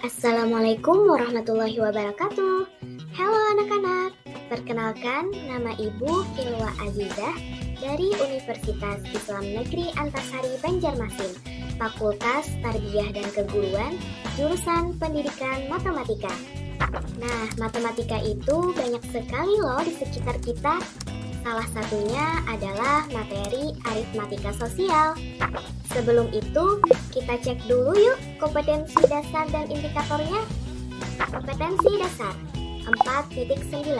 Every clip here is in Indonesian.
Assalamualaikum warahmatullahi wabarakatuh. Halo anak-anak, perkenalkan nama Ibu Ilwa Azizah dari Universitas Islam Negeri Antasari Banjarmasin, Fakultas Tarbiyah dan Keguruan, jurusan Pendidikan Matematika. Nah, matematika itu banyak sekali loh di sekitar kita. Salah satunya adalah materi aritmatika sosial. Sebelum itu, kita cek dulu yuk kompetensi dasar dan indikatornya. Kompetensi dasar 4.9.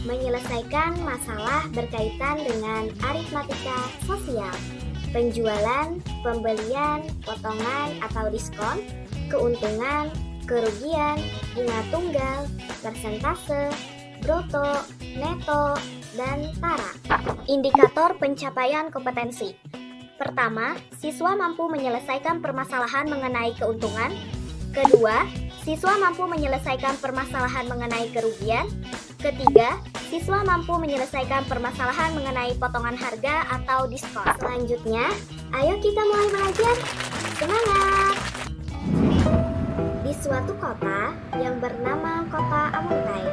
Menyelesaikan masalah berkaitan dengan aritmatika sosial. Penjualan, pembelian, potongan atau diskon, keuntungan, kerugian, bunga tunggal, persentase, bruto, neto, dan tara. Indikator pencapaian kompetensi. Pertama, siswa mampu menyelesaikan permasalahan mengenai keuntungan. Kedua, siswa mampu menyelesaikan permasalahan mengenai kerugian. Ketiga, siswa mampu menyelesaikan permasalahan mengenai potongan harga atau diskon. Selanjutnya, ayo kita mulai belajar. Semangat! Di suatu kota yang bernama Kota Amuntai,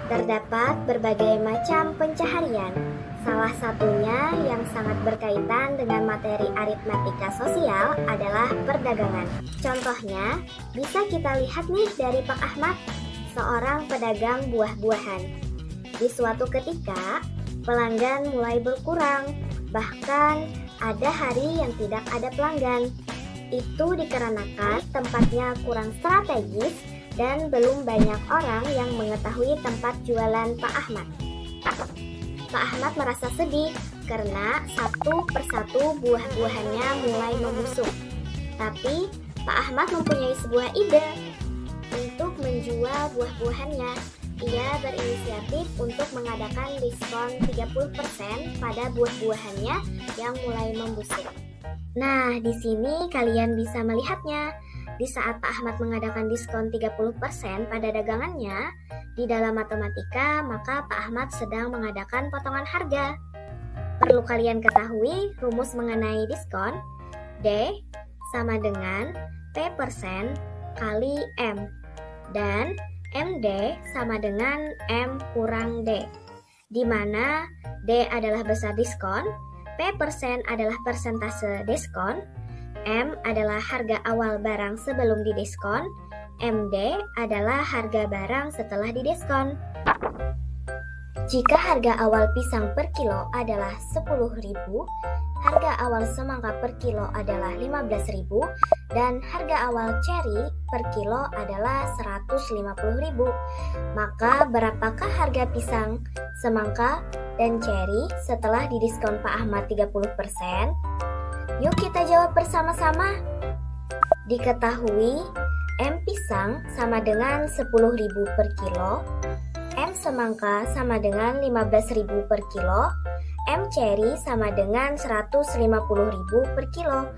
terdapat berbagai macam pencaharian. Salah satunya yang sangat berkaitan dengan materi aritmatika sosial adalah perdagangan. Contohnya, bisa kita lihat nih dari Pak Ahmad, seorang pedagang buah-buahan. Di suatu ketika, pelanggan mulai berkurang, bahkan ada hari yang tidak ada pelanggan. Itu dikarenakan tempatnya kurang strategis dan belum banyak orang yang mengetahui tempat jualan Pak Ahmad. Pak Ahmad merasa sedih karena satu persatu buah-buahannya mulai membusuk. Tapi Pak Ahmad mempunyai sebuah ide untuk menjual buah-buahannya. Ia berinisiatif untuk mengadakan diskon 30% pada buah-buahannya yang mulai membusuk. Nah, di sini kalian bisa melihatnya. Di saat Pak Ahmad mengadakan diskon 30% pada dagangannya, di dalam matematika, maka Pak Ahmad sedang mengadakan potongan harga. Perlu kalian ketahui rumus mengenai diskon. D sama dengan P% kali M. Dan MD sama dengan M kurang D. Di mana D adalah besar diskon, P% adalah persentase diskon, M adalah harga awal barang sebelum didiskon, MD adalah harga barang setelah didiskon. Jika harga awal pisang per kilo adalah 10.000, harga awal semangka per kilo adalah 15.000, dan harga awal ceri per kilo adalah 150.000. Maka berapakah harga pisang, semangka, dan ceri setelah didiskon Pak Ahmad 30%? Yuk kita jawab bersama-sama. Diketahui M pisang sama dengan 10.000 per kilo, M semangka sama dengan 15.000 per kilo, M ceri sama dengan 150.000 per kilo,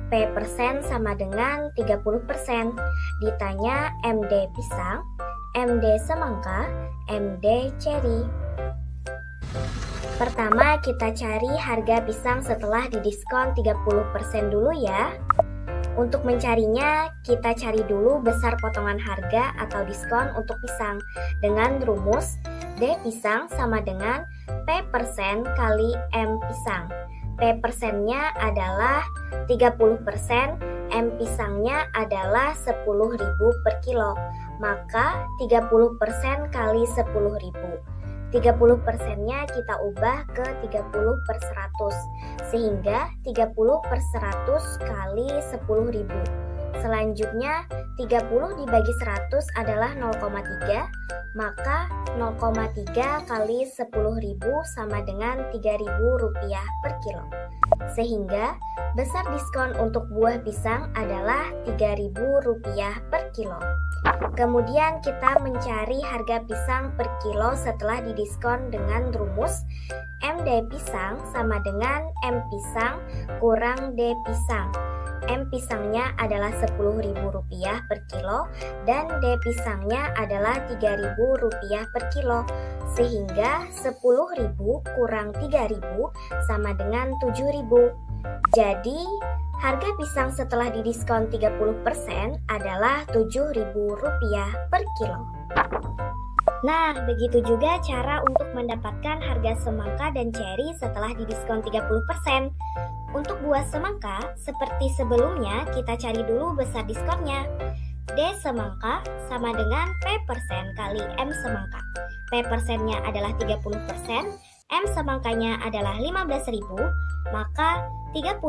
P% sama dengan 30%. Ditanya MD pisang, MD semangka, MD ceri. Pertama kita cari harga pisang setelah didiskon 30% dulu ya. Untuk mencarinya, kita cari dulu besar potongan harga atau diskon untuk pisang dengan rumus D pisang sama dengan P% kali M pisang. P persennya adalah 30%, M pisangnya adalah 10.000 per kilo. Maka 30% kali 10.000. 30%-nya kita ubah ke 30/100, sehingga 30/100 kali 10.000. Selanjutnya 30 dibagi 100 adalah 0,3, maka 0,3 kali 10.000 sama dengan Rp3.000 per kilo. Sehingga besar diskon untuk buah pisang adalah Rp3.000 per kilo. Kemudian kita mencari harga pisang per kilo setelah didiskon dengan rumus MD pisang sama dengan M pisang kurang D pisang. M pisangnya adalah Rp10.000 per kilo dan D pisangnya adalah Rp3.000 per kilo. Sehingga 10.000 kurang 3.000 sama dengan 7.000. Jadi Harga pisang setelah didiskon 30% adalah Rp7.000 per kilo. Nah, begitu juga cara untuk mendapatkan harga semangka dan ceri setelah didiskon 30%. Untuk buah semangka, seperti sebelumnya, kita cari dulu besar diskonnya. D semangka sama dengan P persen kali M semangka. P persennya adalah 30%, M semangkanya adalah 15.000, maka 30%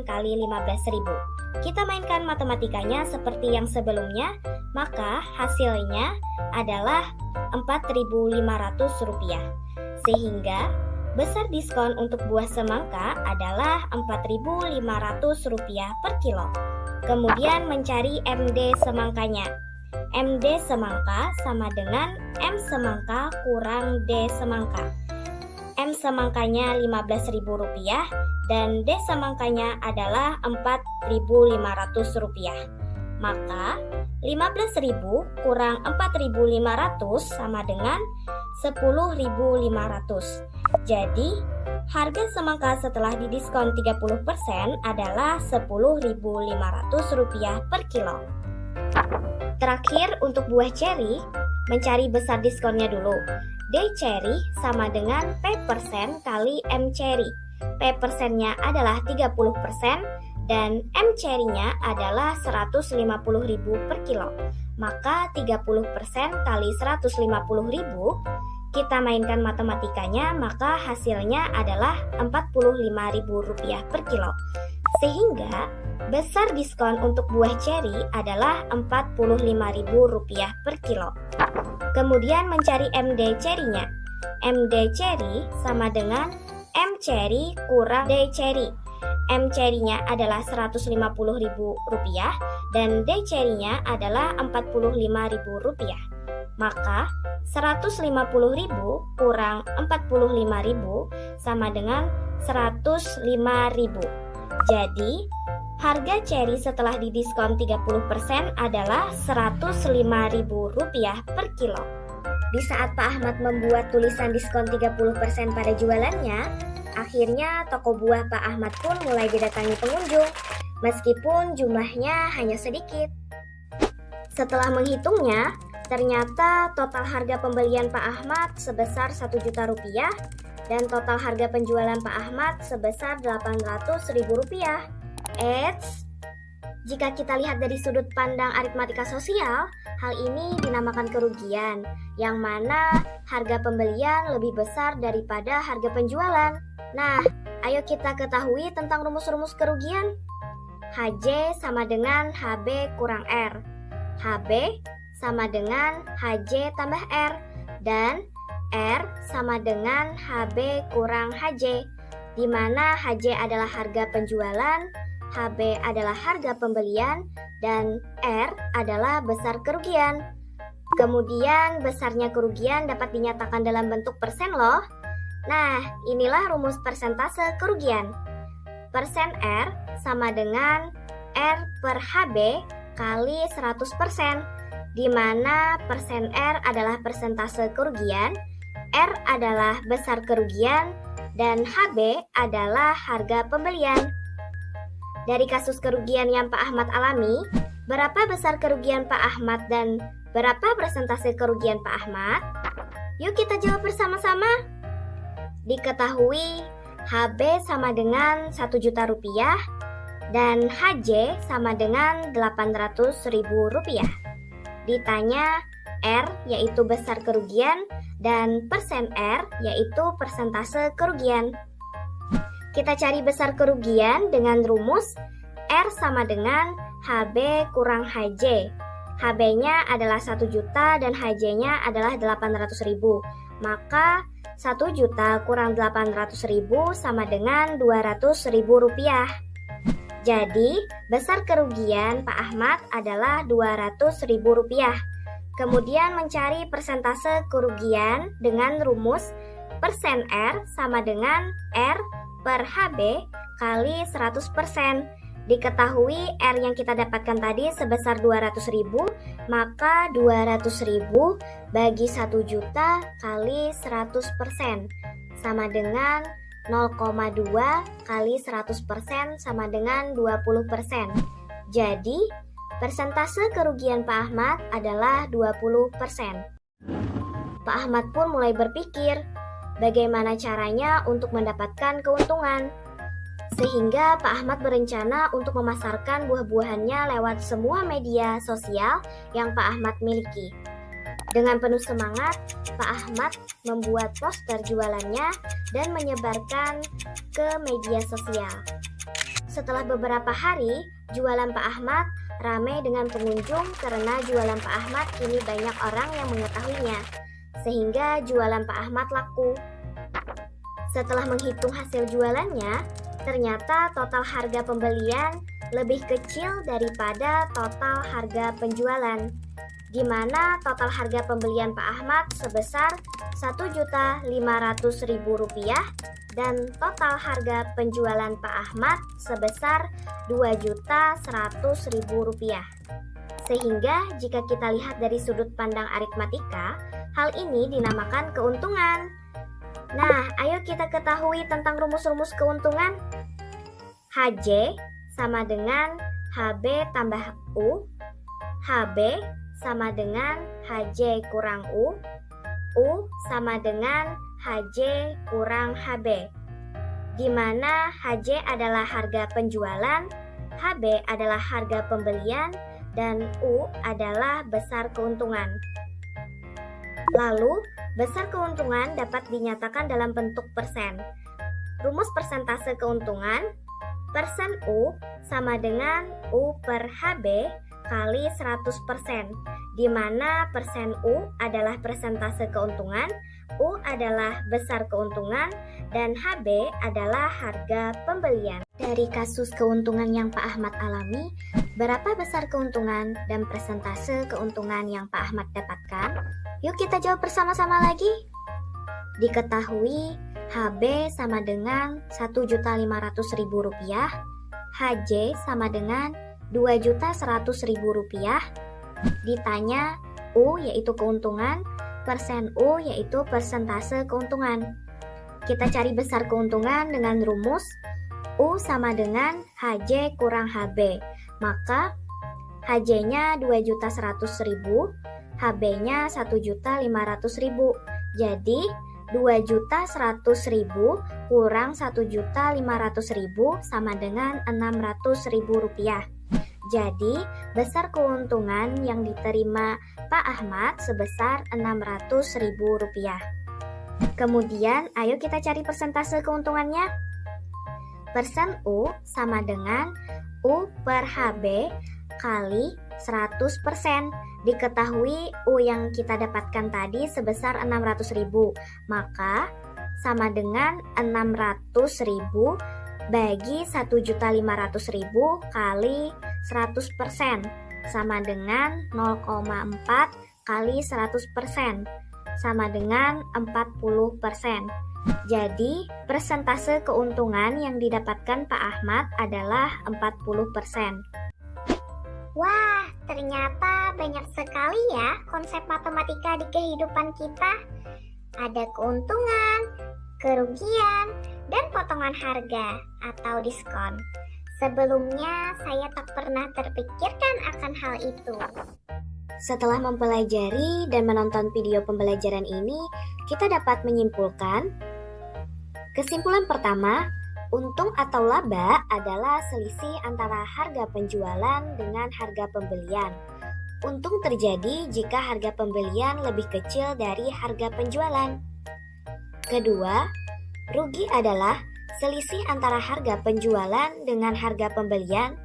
kali 15.000. Kita mainkan matematikanya seperti yang sebelumnya, maka hasilnya adalah Rp4.500. Sehingga besar diskon untuk buah semangka adalah Rp4.500 per kilo. Kemudian mencari MD semangkanya. MD semangka sama dengan M semangka kurang D semangka. M semangkanya Rp15.000 dan D semangkanya adalah Rp4.500. Maka 15.000 kurang 4.500 sama dengan 10.500. Jadi harga semangka setelah didiskon 30% adalah Rp10.500 per kilo. Terakhir untuk buah ceri, mencari besar diskonnya dulu. D ceri sama dengan P persen kali M ceri. P persennya adalah 30% dan M cerinya adalah Rp150.000 per kilo. Maka 30% kali Rp150.000, kita mainkan matematikanya, maka hasilnya adalah Rp45.000 per kilo. Sehingga besar diskon untuk buah ceri adalah Rp45.000 per kilo. Kemudian mencari MD cerinya. MD ceri sama dengan M ceri kurang D ceri. M cerinya adalah Rp150.000 dan D cerinya adalah Rp45.000. Maka 150.000 kurang 45.000 sama dengan 105.000. Jadi harga ceri setelah didiskon 30% adalah Rp105.000 per kilo. Di saat Pak Ahmad membuat tulisan diskon 30% pada jualannya, akhirnya toko buah Pak Ahmad pun mulai didatangi pengunjung, meskipun jumlahnya hanya sedikit. Setelah menghitungnya, ternyata total harga pembelian Pak Ahmad sebesar Rp1 juta dan total harga penjualan Pak Ahmad sebesar Rp800.000. Eits, jika kita lihat dari sudut pandang aritmatika sosial, hal ini dinamakan kerugian, yang mana harga pembelian lebih besar daripada harga penjualan. Nah, ayo kita ketahui tentang rumus-rumus kerugian. HJ sama dengan HB kurang R. HB sama dengan HJ tambah R. Dan R sama dengan HB kurang HJ, di mana HJ adalah harga penjualan, HB adalah harga pembelian, dan R adalah besar kerugian. Kemudian besarnya kerugian dapat dinyatakan dalam bentuk persen loh. Nah, inilah rumus persentase kerugian. Persen R sama dengan R per HB kali 100%, di mana persen R adalah persentase kerugian, R adalah besar kerugian, dan HB adalah harga pembelian. Dari kasus kerugian yang Pak Ahmad alami, berapa besar kerugian Pak Ahmad dan berapa persentase kerugian Pak Ahmad? Yuk kita jawab bersama-sama. Diketahui HB sama dengan Rp1 juta dan HJ sama dengan Rp800.000. Ditanya R yaitu besar kerugian dan persen R yaitu persentase kerugian. Kita cari besar kerugian dengan rumus R sama dengan HB kurang HJ. HB-nya adalah 1 juta dan HJ-nya adalah 800.000. Maka 1 juta kurang 800.000 sama dengan Rp200.000. Jadi, besar kerugian Pak Ahmad adalah Rp200.000. Kemudian mencari persentase kerugian dengan rumus persen R sama dengan R per HB kali 100%. Diketahui R yang kita dapatkan tadi sebesar 200.000, maka 200.000 bagi 1 juta kali 100% sama dengan 0,2 kali 100% sama dengan 20%. Jadi, persentase kerugian Pak Ahmad adalah 20%. Pak Ahmad pun mulai berpikir, bagaimana caranya untuk mendapatkan keuntungan. Sehingga Pak Ahmad berencana untuk memasarkan buah-buahannya lewat semua media sosial yang Pak Ahmad miliki. Dengan penuh semangat, Pak Ahmad membuat poster jualannya dan menyebarkan ke media sosial. Setelah beberapa hari, jualan Pak Ahmad ramai dengan pengunjung karena jualan Pak Ahmad kini banyak orang yang mengetahuinya, sehingga jualan Pak Ahmad laku. Setelah menghitung hasil jualannya, ternyata total harga pembelian lebih kecil daripada total harga penjualan, di mana total harga pembelian Pak Ahmad sebesar Rp1.500.000 dan total harga penjualan Pak Ahmad sebesar Rp2.100.000. Sehingga jika kita lihat dari sudut pandang aritmatika, hal ini dinamakan keuntungan. Nah, ayo kita ketahui tentang rumus-rumus keuntungan. HJ sama dengan HB tambah U, HB sama dengan HJ kurang U sama dengan HJ kurang HB, di mana HJ adalah harga penjualan, HB adalah harga pembelian, dan U adalah besar keuntungan. Lalu, besar keuntungan dapat dinyatakan dalam bentuk persen. Rumus persentase keuntungan, persen U sama dengan U per HB kali 100%, di mana persen U adalah persentase keuntungan, U adalah besar keuntungan, dan HB adalah harga pembelian. Dari kasus keuntungan yang Pak Ahmad alami, berapa besar keuntungan dan persentase keuntungan yang Pak Ahmad dapatkan? Yuk kita jawab bersama-sama lagi. Diketahui HB sama dengan Rp1.500.000, HJ sama dengan Rp2.100.000. Ditanya U yaitu keuntungan, persen U yaitu persentase keuntungan. Kita cari besar keuntungan dengan rumus U sama dengan HJ kurang HB. Maka HJ-nya Rp2.100.000, HB-nya Rp1.500.000. Jadi Rp2.100.000 kurang Rp1.500.000 sama dengan Rp600.000. Jadi besar keuntungan yang diterima Pak Ahmad sebesar Rp600.000. Kemudian ayo kita cari persentase keuntungannya. Persen U sama dengan U per HB kali 100%. Diketahui U yang kita dapatkan tadi sebesar 600.000, maka sama dengan 600.000 bagi 1.500.000 kali 100% sama dengan 0,4 kali 100% sama dengan 40%. Jadi, persentase keuntungan yang didapatkan Pak Ahmad adalah 40%. Wah, ternyata banyak sekali ya konsep matematika di kehidupan kita. Ada keuntungan, kerugian, dan potongan harga atau diskon. Sebelumnya saya tak pernah terpikirkan akan hal itu. Setelah mempelajari dan menonton video pembelajaran ini, kita dapat menyimpulkan kesimpulan pertama, untung atau laba adalah selisih antara harga penjualan dengan harga pembelian. Untung terjadi jika harga pembelian lebih kecil dari harga penjualan. Kedua, rugi adalah selisih antara harga penjualan dengan harga pembelian.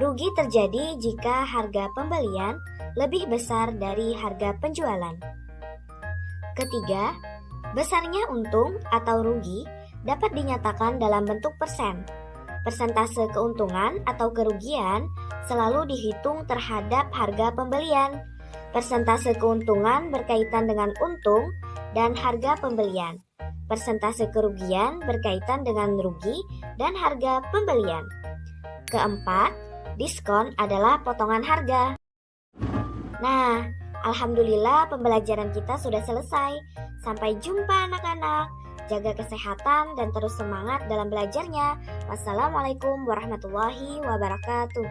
Rugi terjadi jika harga pembelian lebih besar dari harga penjualan. Ketiga, besarnya untung atau rugi dapat dinyatakan dalam bentuk persen. Persentase keuntungan atau kerugian selalu dihitung terhadap harga pembelian. Persentase keuntungan berkaitan dengan untung dan harga pembelian. Persentase kerugian berkaitan dengan rugi dan harga pembelian. Keempat, diskon adalah potongan harga. Nah, alhamdulillah pembelajaran kita sudah selesai. Sampai jumpa anak-anak. Jaga kesehatan dan terus semangat dalam belajarnya. Wassalamualaikum warahmatullahi wabarakatuh.